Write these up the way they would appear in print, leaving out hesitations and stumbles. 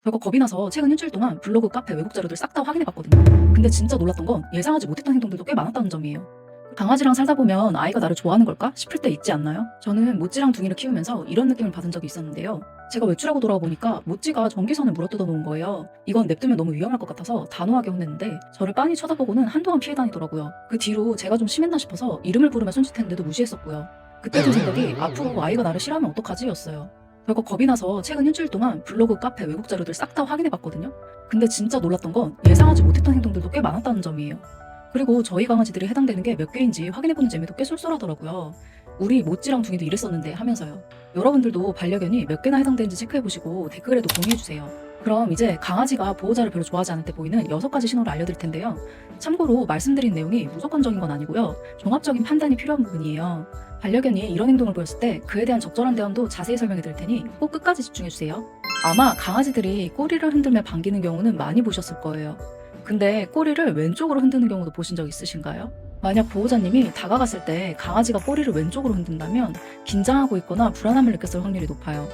결국 겁이 나서 최근 일주일 동안 블로그, 카페, 외국 자료들 싹 다 확인해봤거든요. 근데 진짜 놀랐던 건 예상하지 못했던 행동들도 꽤 많았다는 점이에요. 강아지랑 살다 보면 아이가 나를 좋아하는 걸까 싶을 때 있지 않나요? 저는 모찌랑 둥이를 키우면서 이런 느낌을 받은 적이 있었는데요. 제가 외출하고 돌아와 보니까 모찌가 전기선을 물어뜯어 놓은 거예요. 이건 냅두면 너무 위험할 것 같아서 단호하게 혼냈는데 저를 빤히 쳐다보고는 한동안 피해 다니더라고요. 그 뒤로 제가 좀 심했나 싶어서 이름을 부르며 손짓했는데도 무시했었고요. 그때 든 생각이 앞으로 아이가 나를 싫어하면 어떡하지 였어요. 결국 겁이 나서 최근 일주일 동안 블로그, 카페, 외국 자료들 싹 다 확인해봤거든요. 근데 진짜 놀랐던 건 예상하지 못했던 행동들도 꽤 많았다는 점이에요. 그리고 저희 강아지들이 해당되는 게 몇 개인지 확인해보는 재미도 꽤 쏠쏠하더라고요. 우리 모찌랑 둥이도 이랬었는데 하면서요. 여러분들도 반려견이 몇 개나 해당되는지 체크해보시고 댓글에도 공유해주세요. 그럼 이제 강아지가 보호자를 별로 좋아하지 않을 때 보이는 6가지 신호를 알려드릴 텐데요. 참고로 말씀드린 내용이 무조건적인 건 아니고요. 종합적인 판단이 필요한 부분이에요. 반려견이 이런 행동을 보였을 때 그에 대한 적절한 대응도 자세히 설명해 드릴 테니 꼭 끝까지 집중해주세요. 아마 강아지들이 꼬리를 흔들며 반기는 경우는 많이 보셨을 거예요. 근데 꼬리를 왼쪽으로 흔드는 경우도 보신 적 있으신가요? 만약 보호자님이 다가갔을 때 강아지가 꼬리를 왼쪽으로 흔든다면 긴장하고 있거나 불안함을 느꼈을 확률이 높아요.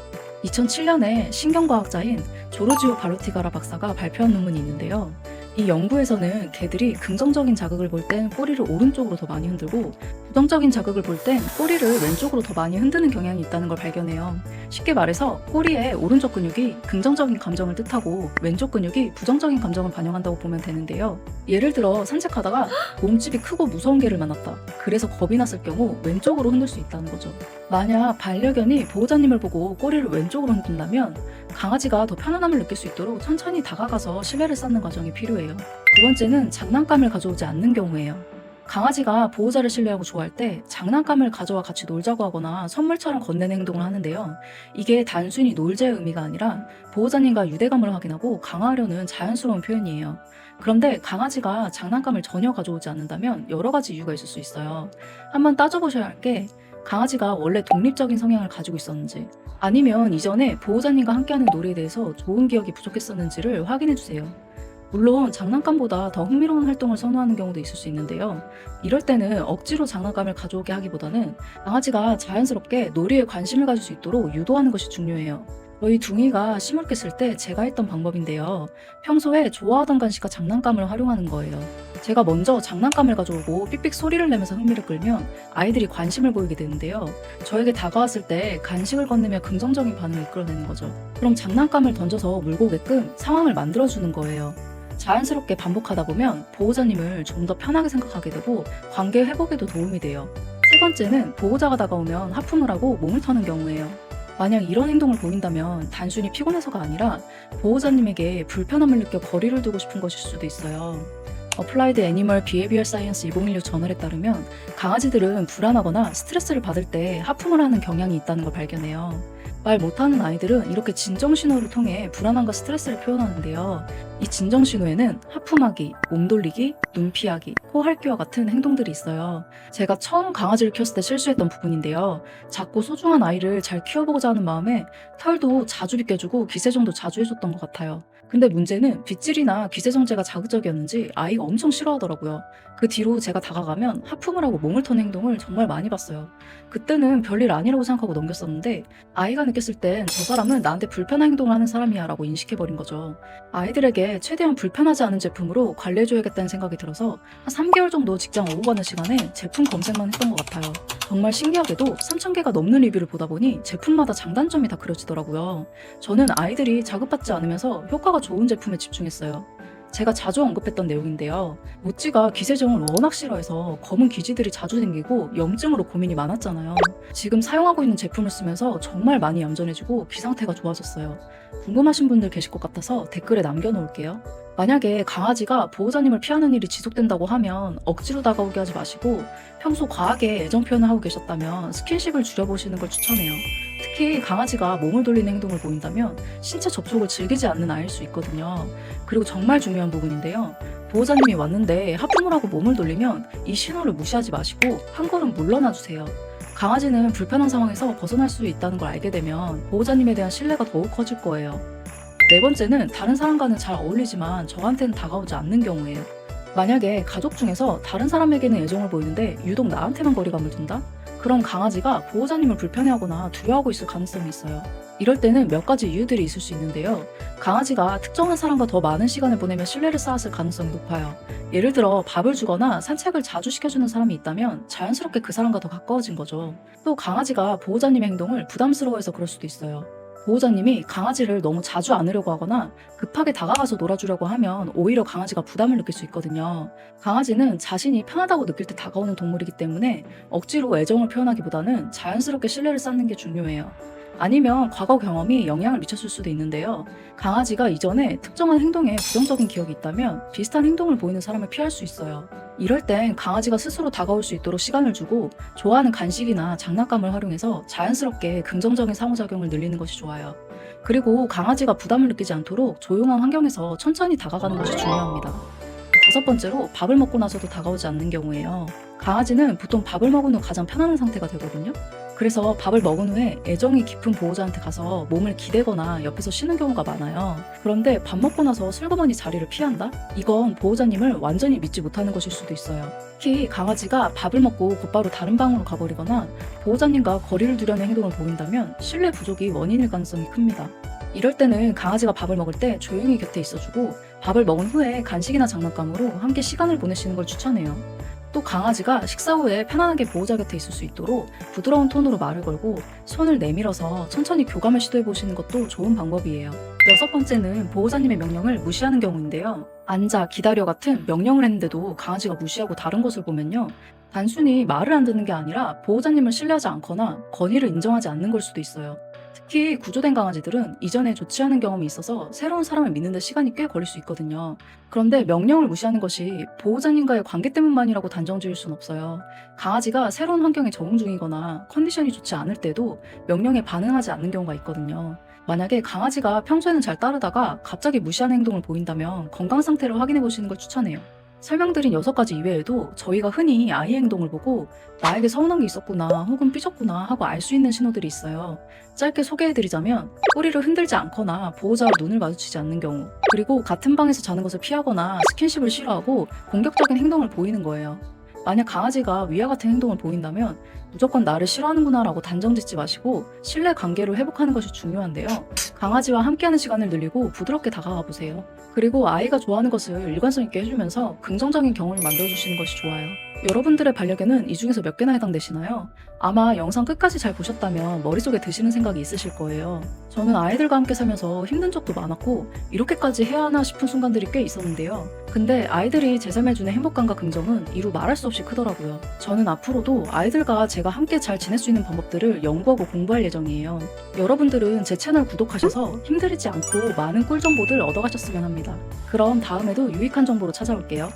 2007년에 신경과학자인 조르지오 바로티가라 박사가 발표한 논문이 있는데요. 이 연구에서는 개들이 긍정적인 자극을 볼 땐 꼬리를 오른쪽으로 더 많이 흔들고 부정적인 자극을 볼 땐 꼬리를 왼쪽으로 더 많이 흔드는 경향이 있다는 걸 발견해요. 쉽게 말해서 꼬리의 오른쪽 근육이 긍정적인 감정을 뜻하고 왼쪽 근육이 부정적인 감정을 반영한다고 보면 되는데요. 예를 들어 산책하다가 몸집이 크고 무서운 개를 만났다. 그래서 겁이 났을 경우 왼쪽으로 흔들 수 있다는 거죠. 만약 반려견이 보호자님을 보고 꼬리를 왼쪽으로 흔든다면 강아지가 더 편안함을 느낄 수 있도록 천천히 다가가서 신뢰를 쌓는 과정이 필요해요. 두 번째는 장난감을 가져오지 않는 경우예요. 강아지가 보호자를 신뢰하고 좋아할 때 장난감을 가져와 같이 놀자고 하거나 선물처럼 건네는 행동을 하는데요. 이게 단순히 놀자의 의미가 아니라 보호자님과 유대감을 확인하고 강화하려는 자연스러운 표현이에요. 그런데 강아지가 장난감을 전혀 가져오지 않는다면 여러 가지 이유가 있을 수 있어요. 한번 따져보셔야 할 게 강아지가 원래 독립적인 성향을 가지고 있었는지 아니면 이전에 보호자님과 함께하는 놀이에 대해서 좋은 기억이 부족했었는지를 확인해주세요. 물론 장난감보다 더 흥미로운 활동을 선호하는 경우도 있을 수 있는데요. 이럴 때는 억지로 장난감을 가져오게 하기보다는 강아지가 자연스럽게 놀이에 관심을 가질 수 있도록 유도하는 것이 중요해요. 저희 둥이가 시무룩했을 때 제가 했던 방법인데요. 평소에 좋아하던 간식과 장난감을 활용하는 거예요. 제가 먼저 장난감을 가져오고 삑삑 소리를 내면서 흥미를 끌면 아이들이 관심을 보이게 되는데요. 저에게 다가왔을 때 간식을 건네며 긍정적인 반응을 이끌어내는 거죠. 그럼 장난감을 던져서 물고 오게끔 상황을 만들어주는 거예요. 자연스럽게 반복하다 보면 보호자님을 좀 더 편하게 생각하게 되고 관계 회복에도 도움이 돼요. 세 번째는 보호자가 다가오면 하품을 하고 몸을 터는 경우예요. 만약 이런 행동을 보인다면 단순히 피곤해서가 아니라 보호자님에게 불편함을 느껴 거리를 두고 싶은 것일 수도 있어요. 어플라이드 애니멀 비헤비어 사이언스 2016 저널에 따르면 강아지들은 불안하거나 스트레스를 받을 때 하품을 하는 경향이 있다는 걸 발견해요. 말 못하는 아이들은 이렇게 진정 신호를 통해 불안함과 스트레스를 표현하는데요. 이 진정 신호에는 하품하기, 몸 돌리기, 눈 피하기, 코 핥기와 같은 행동들이 있어요. 제가 처음 강아지를 키웠을 때 실수했던 부분인데요. 작고 소중한 아이를 잘 키워보고자 하는 마음에 털도 자주 빗겨주고 기세정도 자주 해줬던 것 같아요. 근데 문제는 빗질이나 기세정제가 자극적이었는지 아이가 엄청 싫어하더라고요. 그 뒤로 제가 다가가면 하품을 하고 몸을 터는 행동을 정말 많이 봤어요. 그때는 별일 아니라고 생각하고 넘겼었는데 아이가 느꼈을 땐 저 사람은 나한테 불편한 행동을 하는 사람이야 라고 인식해버린 거죠. 아이들에게 최대한 불편하지 않은 제품으로 관리해줘야겠다는 생각이 들어서 한 3개월 정도 직장 오고 가는 시간에 제품 검색만 했던 것 같아요. 정말 신기하게도 3,000개가 넘는 리뷰를 보다 보니 제품마다 장단점이 다 그려지더라고요. 저는 아이들이 자극받지 않으면서 효과가 좋은 제품에 집중했어요. 제가 자주 언급했던 내용인데요. 모찌가 기세정을 워낙 싫어해서 검은 기지들이 자주 생기고 염증으로 고민이 많았잖아요. 지금 사용하고 있는 제품을 쓰면서 정말 많이 얌전해지고 귀 상태가 좋아졌어요. 궁금하신 분들 계실 것 같아서 댓글에 남겨놓을게요. 만약에 강아지가 보호자님을 피하는 일이 지속된다고 하면 억지로 다가오게 하지 마시고 평소 과하게 애정 표현을 하고 계셨다면 스킨십을 줄여보시는 걸 추천해요. 특히 강아지가 몸을 돌리는 행동을 보인다면 신체 접촉을 즐기지 않는 아이일 수 있거든요. 그리고 정말 중요한 부분인데요. 보호자님이 왔는데 하품을 하고 몸을 돌리면 이 신호를 무시하지 마시고 한 걸음 물러나 주세요. 강아지는 불편한 상황에서 벗어날 수 있다는 걸 알게 되면 보호자님에 대한 신뢰가 더욱 커질 거예요. 네 번째는 다른 사람과는 잘 어울리지만 저한테는 다가오지 않는 경우예요. 만약에 가족 중에서 다른 사람에게는 애정을 보이는데 유독 나한테만 거리감을 둔다? 그럼 강아지가 보호자님을 불편해하거나 두려워하고 있을 가능성이 있어요. 이럴 때는 몇 가지 이유들이 있을 수 있는데요. 강아지가 특정한 사람과 더 많은 시간을 보내면 신뢰를 쌓았을 가능성이 높아요. 예를 들어 밥을 주거나 산책을 자주 시켜주는 사람이 있다면 자연스럽게 그 사람과 더 가까워진 거죠. 또 강아지가 보호자님의 행동을 부담스러워해서 그럴 수도 있어요. 보호자님이 강아지를 너무 자주 안으려고 하거나 급하게 다가가서 놀아주려고 하면 오히려 강아지가 부담을 느낄 수 있거든요. 강아지는 자신이 편하다고 느낄 때 다가오는 동물이기 때문에 억지로 애정을 표현하기보다는 자연스럽게 신뢰를 쌓는 게 중요해요. 아니면 과거 경험이 영향을 미쳤을 수도 있는데요. 강아지가 이전에 특정한 행동에 부정적인 기억이 있다면 비슷한 행동을 보이는 사람을 피할 수 있어요. 이럴 땐 강아지가 스스로 다가올 수 있도록 시간을 주고 좋아하는 간식이나 장난감을 활용해서 자연스럽게 긍정적인 상호작용을 늘리는 것이 좋아요. 그리고 강아지가 부담을 느끼지 않도록 조용한 환경에서 천천히 다가가는 것이 중요합니다. 다섯 번째로 밥을 먹고 나서도 다가오지 않는 경우예요. 강아지는 보통 밥을 먹은 후 가장 편안한 상태가 되거든요. 그래서 밥을 먹은 후에 애정이 깊은 보호자한테 가서 몸을 기대거나 옆에서 쉬는 경우가 많아요. 그런데 밥 먹고 나서 슬그머니 자리를 피한다? 이건 보호자님을 완전히 믿지 못하는 것일 수도 있어요. 특히 강아지가 밥을 먹고 곧바로 다른 방으로 가버리거나 보호자님과 거리를 두려는 행동을 보인다면 신뢰 부족이 원인일 가능성이 큽니다. 이럴 때는 강아지가 밥을 먹을 때 조용히 곁에 있어주고 밥을 먹은 후에 간식이나 장난감으로 함께 시간을 보내시는 걸 추천해요. 또 강아지가 식사 후에 편안하게 보호자 곁에 있을 수 있도록 부드러운 톤으로 말을 걸고 손을 내밀어서 천천히 교감을 시도해 보시는 것도 좋은 방법이에요. 여섯 번째는 보호자님의 명령을 무시하는 경우인데요. 앉아, 기다려 같은 명령을 했는데도 강아지가 무시하고 다른 것을 보면요. 단순히 말을 안 듣는 게 아니라 보호자님을 신뢰하지 않거나 권위를 인정하지 않는 걸 수도 있어요. 특히 구조된 강아지들은 이전에 좋지 않은 경험이 있어서 새로운 사람을 믿는 데 시간이 꽤 걸릴 수 있거든요. 그런데 명령을 무시하는 것이 보호자님과의 관계 때문만이라고 단정 지을 순 없어요. 강아지가 새로운 환경에 적응 중이거나 컨디션이 좋지 않을 때도 명령에 반응하지 않는 경우가 있거든요. 만약에 강아지가 평소에는 잘 따르다가 갑자기 무시하는 행동을 보인다면 건강 상태를 확인해 보시는 걸 추천해요. 설명드린 6가지 이외에도 저희가 흔히 아이의 행동을 보고 나에게 서운한 게 있었구나 혹은 삐졌구나 하고 알 수 있는 신호들이 있어요. 짧게 소개해드리자면 꼬리를 흔들지 않거나 보호자와 눈을 마주치지 않는 경우, 그리고 같은 방에서 자는 것을 피하거나 스킨십을 싫어하고 공격적인 행동을 보이는 거예요. 만약 강아지가 위와 같은 행동을 보인다면 무조건 나를 싫어하는구나 라고 단정 짓지 마시고 신뢰 관계를 회복하는 것이 중요한데요. 강아지와 함께하는 시간을 늘리고 부드럽게 다가가 보세요. 그리고 아이가 좋아하는 것을 일관성 있게 해주면서 긍정적인 경험을 만들어주시는 것이 좋아요. 여러분들의 반려견은 이 중에서 몇 개나 해당되시나요? 아마 영상 끝까지 잘 보셨다면 머릿속에 드시는 생각이 있으실 거예요. 저는 아이들과 함께 살면서 힘든 적도 많았고 이렇게까지 해야 하나 싶은 순간들이 꽤 있었는데요. 근데 아이들이 제 삶에 주는 행복감과 긍정은 이루 말할 수 없이 크더라고요. 저는 앞으로도 아이들과 제가 함께 잘 지낼 수 있는 방법들을 연구하고 공부할 예정이에요. 여러분들은 제 채널 구독하셔서 힘들이지 않고 많은 꿀 정보들 얻어가셨으면 합니다. 그럼 다음에도 유익한 정보로 찾아올게요.